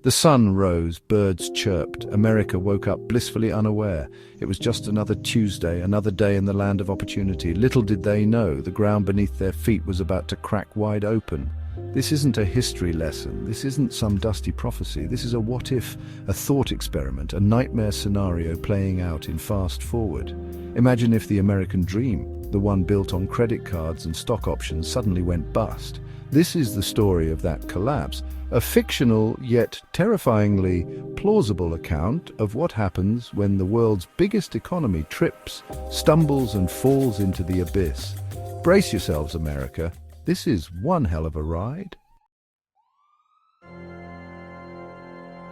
The sun rose, birds chirped, America woke up blissfully unaware. It was just another Tuesday, another day in the land of opportunity. Little did they know the ground beneath their feet was about to crack wide open. This isn't a history lesson, this isn't some dusty prophecy, this is a what-if, a thought experiment, a nightmare scenario playing out in fast forward. Imagine if the American dream, the one built on credit cards and stock options, suddenly went bust. This is the story of that collapse, a fictional yet terrifyingly plausible account of what happens when the world's biggest economy trips, stumbles and falls into the abyss. Brace yourselves, America. This is one hell of a ride.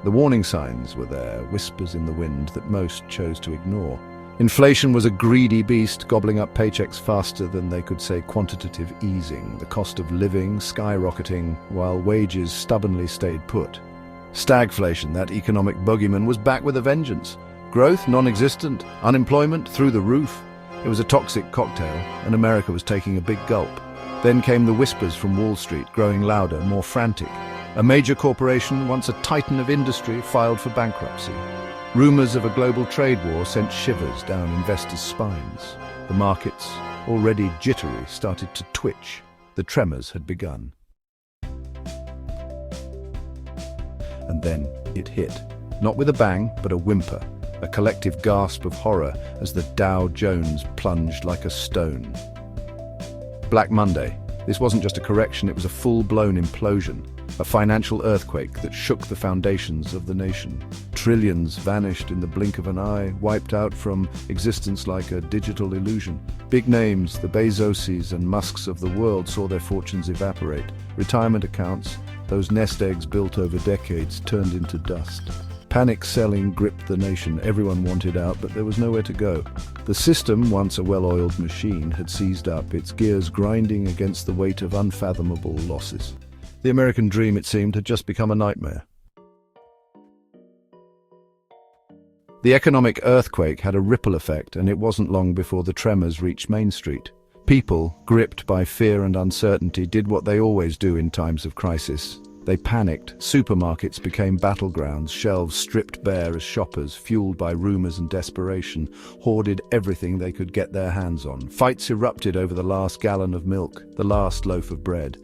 The warning signs were there, whispers in the wind that most chose to ignore. Inflation was a greedy beast, gobbling up paychecks faster than they could say quantitative easing, the cost of living skyrocketing while wages stubbornly stayed put. Stagflation, that economic bogeyman, was back with a vengeance. Growth non-existent, unemployment through the roof. It was a toxic cocktail, and America was taking a big gulp. Then came the whispers from Wall Street, growing louder, more frantic. A major corporation, once a titan of industry, filed for bankruptcy. Rumors of a global trade war sent shivers down investors' spines. The markets, already jittery, started to twitch. The tremors had begun. And then it hit. Not with a bang, but a whimper. A collective gasp of horror as the Dow Jones plunged like a stone. Black Monday. This wasn't just a correction, it was a full-blown implosion. A financial earthquake that shook the foundations of the nation. Trillions vanished in the blink of an eye, wiped out from existence like a digital illusion. Big names, the Bezoses and Musks of the world, saw their fortunes evaporate. Retirement accounts, those nest eggs built over decades, turned into dust. Panic selling gripped the nation. Everyone wanted out, but there was nowhere to go. The system, once a well-oiled machine, had seized up, its gears grinding against the weight of unfathomable losses. The American dream, it seemed, had just become a nightmare. The economic earthquake had a ripple effect, and it wasn't long before the tremors reached Main Street. People, gripped by fear and uncertainty, did what they always do in times of crisis. They panicked. Supermarkets became battlegrounds, shelves stripped bare as shoppers, fueled by rumors and desperation, hoarded everything they could get their hands on. Fights erupted over the last gallon of milk, the last loaf of bread.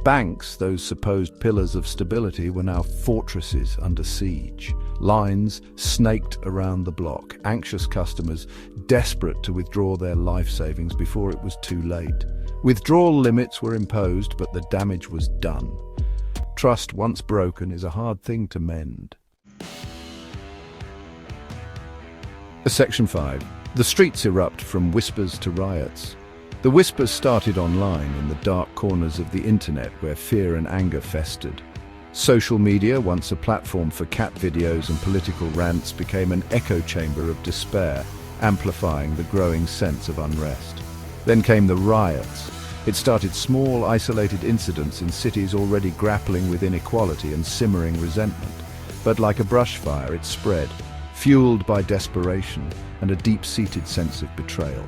Banks, those supposed pillars of stability, were now fortresses under siege. Lines snaked around the block, anxious customers desperate to withdraw their life savings before it was too late. Withdrawal limits were imposed, but the damage was done. Trust, once broken, is a hard thing to mend. Section 5. The streets erupt from whispers to riots. The whispers started online in the dark corners of the internet where fear and anger festered. Social media, once a platform for cat videos and political rants, became an echo chamber of despair, amplifying the growing sense of unrest. Then came the riots. It started small, isolated incidents in cities already grappling with inequality and simmering resentment. But like a brush fire, it spread, fueled by desperation and a deep-seated sense of betrayal.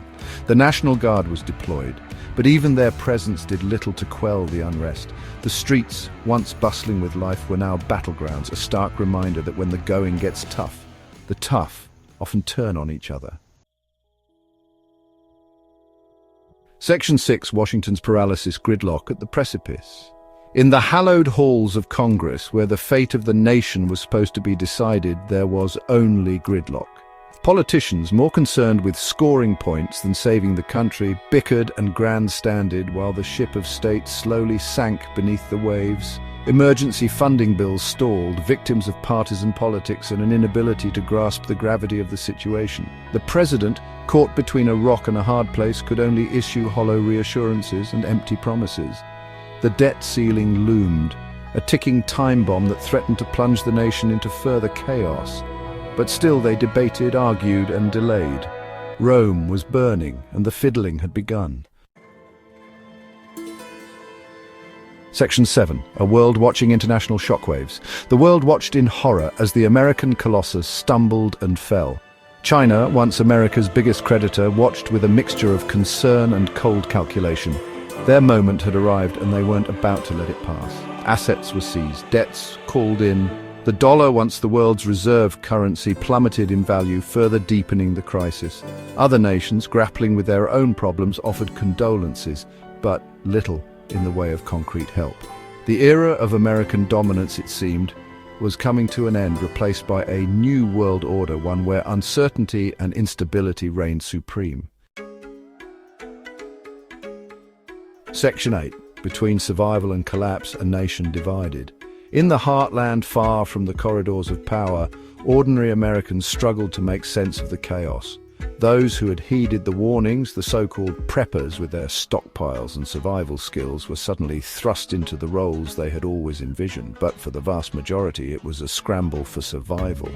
The National Guard was deployed, but even their presence did little to quell the unrest. The streets, once bustling with life, were now battlegrounds, a stark reminder that when the going gets tough, the tough often turn on each other. Section 6, Washington's paralysis, gridlock at the precipice. In the hallowed halls of Congress, where the fate of the nation was supposed to be decided, there was only gridlock. Politicians, more concerned with scoring points than saving the country, bickered and grandstanded while the ship of state slowly sank beneath the waves. Emergency funding bills stalled, victims of partisan politics and an inability to grasp the gravity of the situation. The president, caught between a rock and a hard place, could only issue hollow reassurances and empty promises. The debt ceiling loomed, a ticking time bomb that threatened to plunge the nation into further chaos. But still they debated, argued, and delayed. Rome was burning, and the fiddling had begun. Section 7. A world watching international shockwaves. The world watched in horror as the American colossus stumbled and fell. China, once America's biggest creditor, watched with a mixture of concern and cold calculation. Their moment had arrived, and they weren't about to let it pass. Assets were seized, debts called in, The dollar, once the world's reserve currency, plummeted in value, further deepening the crisis. Other nations, grappling with their own problems, offered condolences, but little in the way of concrete help. The era of American dominance, it seemed, was coming to an end, replaced by a new world order, one where uncertainty and instability reigned supreme. Section 8. Between survival and collapse, a nation divided. In the heartland, far from the corridors of power, ordinary Americans struggled to make sense of the chaos. Those who had heeded the warnings, the so-called preppers with their stockpiles and survival skills, were suddenly thrust into the roles they had always envisioned, but for the vast majority it was a scramble for survival.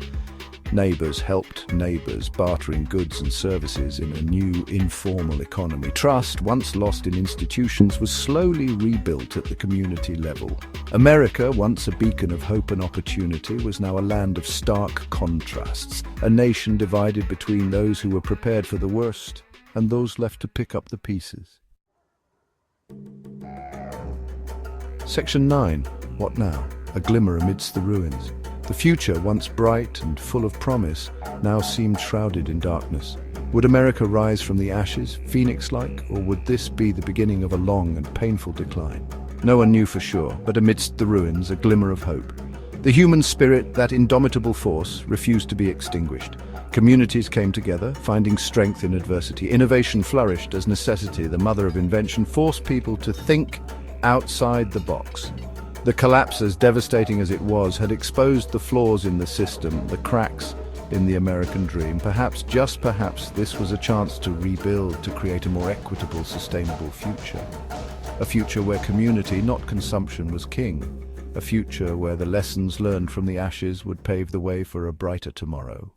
Neighbours helped neighbours, bartering goods and services in a new, informal economy. Trust, once lost in institutions, was slowly rebuilt at the community level. America, once a beacon of hope and opportunity, was now a land of stark contrasts, a nation divided between those who were prepared for the worst and those left to pick up the pieces. Section 9. What now? A glimmer amidst the ruins. The future, once bright and full of promise, now seemed shrouded in darkness. Would America rise from the ashes, phoenix-like, or would this be the beginning of a long and painful decline? No one knew for sure, but amidst the ruins, a glimmer of hope. The human spirit, that indomitable force, refused to be extinguished. Communities came together, finding strength in adversity. Innovation flourished as necessity, the mother of invention, forced people to think outside the box. The collapse, as devastating as it was, had exposed the flaws in the system, the cracks in the American dream. Perhaps, just perhaps, this was a chance to rebuild, to create a more equitable, sustainable future. A future where community, not consumption, was king. A future where the lessons learned from the ashes would pave the way for a brighter tomorrow.